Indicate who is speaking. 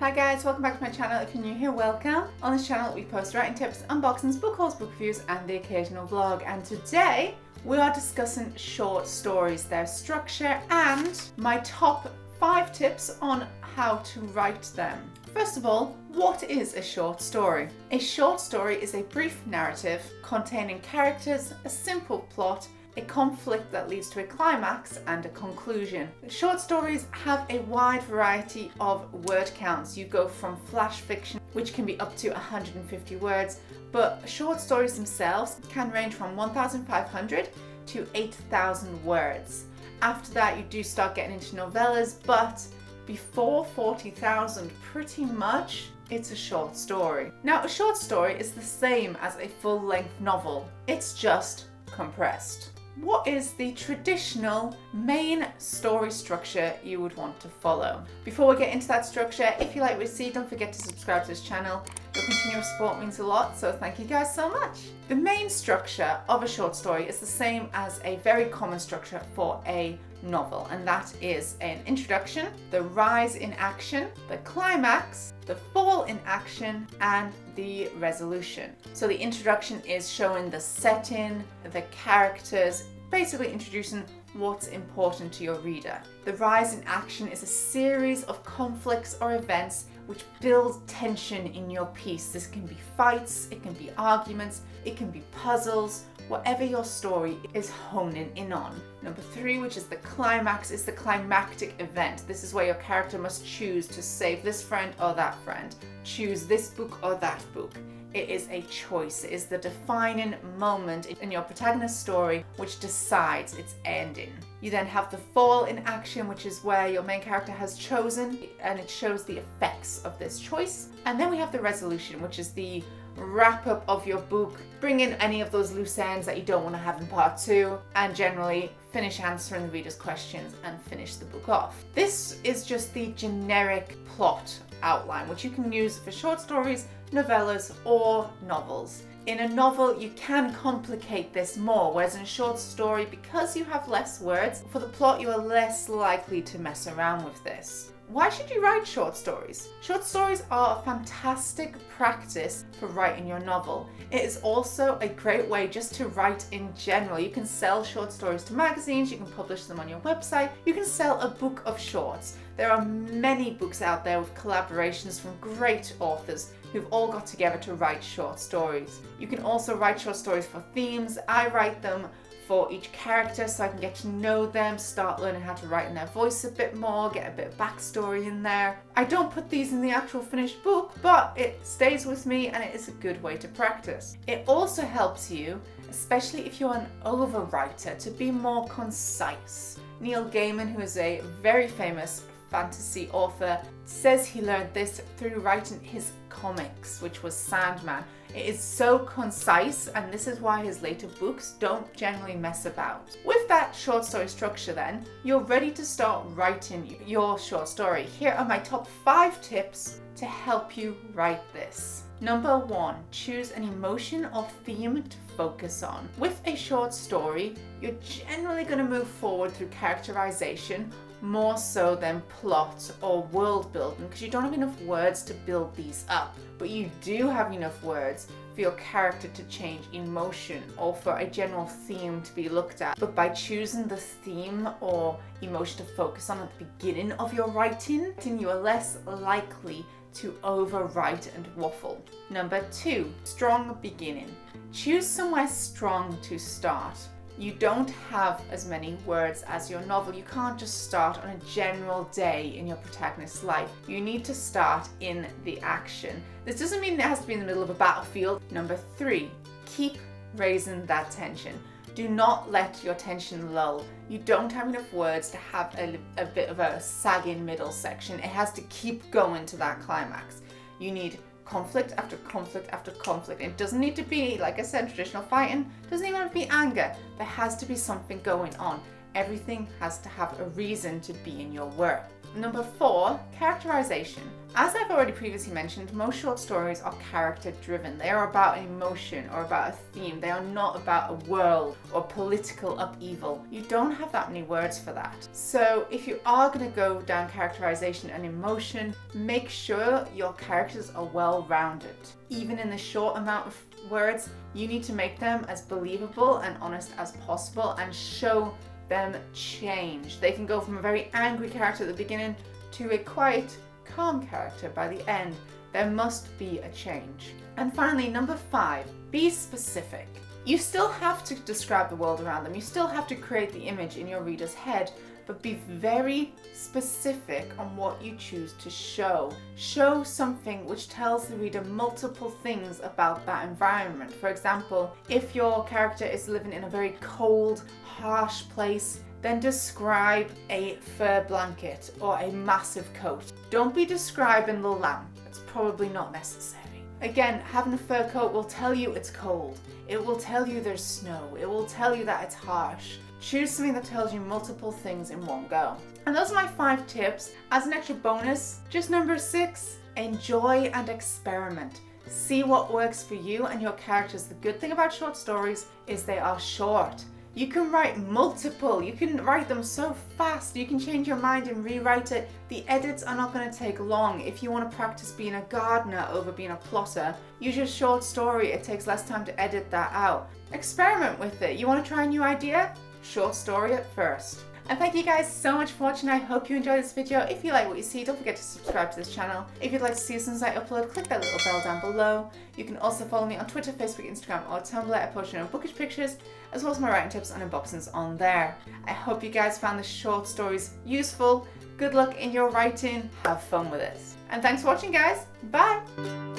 Speaker 1: Hi guys, welcome back to my channel. If you're new here, welcome. On this channel we post writing tips, unboxings, book hauls, book reviews and the occasional vlog. And today we are discussing short stories, their structure and my top 5 tips on how to write them. First of all, what is a short story? A short story is a brief narrative containing characters, a simple plot, a conflict that leads to a climax and a conclusion. Short stories have a wide variety of word counts. You go from flash fiction, which can be up to 150 words, but short stories themselves can range from 1,500 to 8,000 words. After that, you do start getting into novellas, but before 40,000, pretty much, it's a short story. Now, a short story is the same as a full-length novel. It's just compressed. What is the traditional main story structure you would want to follow? Before we get into that structure, if you like what you see, don't forget to subscribe to this channel. Your continuous support means a lot, so thank you guys so much. The main structure of a short story is the same as a very common structure for a novel, and that is an introduction, the rise in action, the climax, the fall in action, and the resolution. So the introduction is showing the setting, the characters, basically introducing what's important to your reader. The rise in action is a series of conflicts or events which build tension in your piece. This can be fights, it can be arguments, it can be puzzles, whatever your story is honing in on. Number 3, which is the climax, is the climactic event. This is where your character must choose to save this friend or that friend, choose this book or that book. It is a choice. It is the defining moment in your protagonist's story which decides its ending. You then have the fall in action, which is where your main character has chosen and it shows the effects of this choice. And then we have the resolution, which is the wrap up of your book, bring in any of those loose ends that you don't want to have in part 2, and generally finish answering the reader's questions and finish the book off. This is just the generic plot outline, which you can use for short stories, novellas, or novels. In a novel, you can complicate this more, whereas in a short story, because you have less words, for the plot you are less likely to mess around with this. Why should you write short stories? Short stories are a fantastic practice for writing your novel. It is also a great way just to write in general. You can sell short stories to magazines, you can publish them on your website, you can sell a book of shorts. There are many books out there with collaborations from great authors who've all got together to write short stories. You can also write short stories for themes. I write them for each character so I can get to know them, start learning how to write in their voice a bit more, get a bit of backstory in there. I don't put these in the actual finished book, but it stays with me and it is a good way to practice. It also helps you, especially if you're an overwriter, to be more concise. Neil Gaiman, who is a very famous fantasy author, says he learned this through writing his comics, which was Sandman. It is so concise, and this is why his later books don't generally mess about. With that short story structure then, you're ready to start writing your short story. Here are my top 5 tips to help you write this. Number 1, choose an emotion or theme to focus on. With a short story, you're generally going to move forward through characterization more so than plot or world building, because you don't have enough words to build these up, but you do have enough words for your character to change emotion or for a general theme to be looked at. But by choosing the theme or emotion to focus on at the beginning of your writing, you are less likely to overwrite and waffle. Number 2, strong beginning. Choose somewhere strong to start. You don't have as many words as your novel. You can't just start on a general day in your protagonist's life. You need to start in the action. This doesn't mean it has to be in the middle of a battlefield. Number 3, keep raising that tension. Do not let your tension lull. You don't have enough words to have a bit of a sagging middle section. It has to keep going to that climax. You need conflict after conflict after conflict. It doesn't need to be, like I said, traditional fighting. It doesn't even have to be anger. There has to be something going on. Everything has to have a reason to be in your work. Number 4, characterization. As I've already previously mentioned, most short stories are character driven. They are about emotion or about a theme. They are not about a world or political upheaval. You don't have that many words for that. So if you are going to go down characterization and emotion, make sure your characters are well rounded. Even in the short amount of words, you need to make them as believable and honest as possible and show them change. They can go from a very angry character at the beginning to a quiet, calm character by the end. There must be a change. And finally, number 5, be specific. You still have to describe the world around them. You still have to create the image in your reader's head, but be very specific on what you choose to show. Show something which tells the reader multiple things about that environment. For example, if your character is living in a very cold, harsh place, then describe a fur blanket or a massive coat. Don't be describing the lamp. It's probably not necessary. Again, having a fur coat will tell you it's cold. It will tell you there's snow. It will tell you that it's harsh. Choose something that tells you multiple things in one go. And those are my 5 tips. As an extra bonus, just number 6, enjoy and experiment. See what works for you and your characters. The good thing about short stories is they are short. You can write multiple, you can write them so fast, you can change your mind and rewrite it. The edits are not going to take long. If you want to practice being a gardener over being a plotter, use your short story, it takes less time to edit that out. Experiment with it. You want to try a new idea? Short story at first. And thank you guys so much for watching. I hope you enjoyed this video. If you like what you see, don't forget to subscribe to this channel. If you'd like to see as soon as I upload, click that little bell down below. You can also follow me on Twitter, Facebook, Instagram, or Tumblr. I post bookish pictures, as well as my writing tips and unboxings on there. I hope you guys found the short stories useful. Good luck in your writing. Have fun with it. And thanks for watching, guys. Bye!